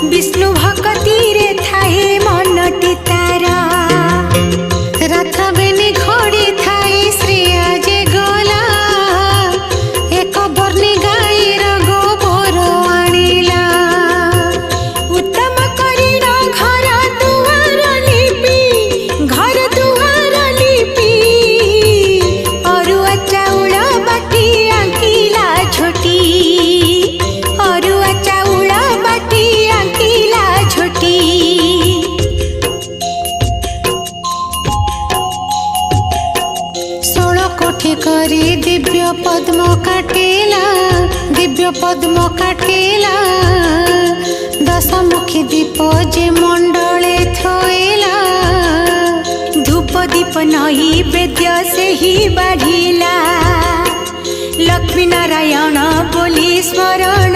विष्णु भक्ति रे थाए मनटी तारा रात बेनी घोड़ी थाए श्रेया जे गला एक बर्णी गाईर गोबर आनिला उत्तम करीन घर दुआर लिपि अरुआ चाउल बाटी आंकिला झोटी अरुआ चाउल बाटी आंकिला झोटी कोठी करी दिव्य पद्म काटेला दशमुखी दीप जे मंडले थोइला धूप दीप नई वेद्य से ही बढ़िला लक्ष्मी नारायण बोली स्मरण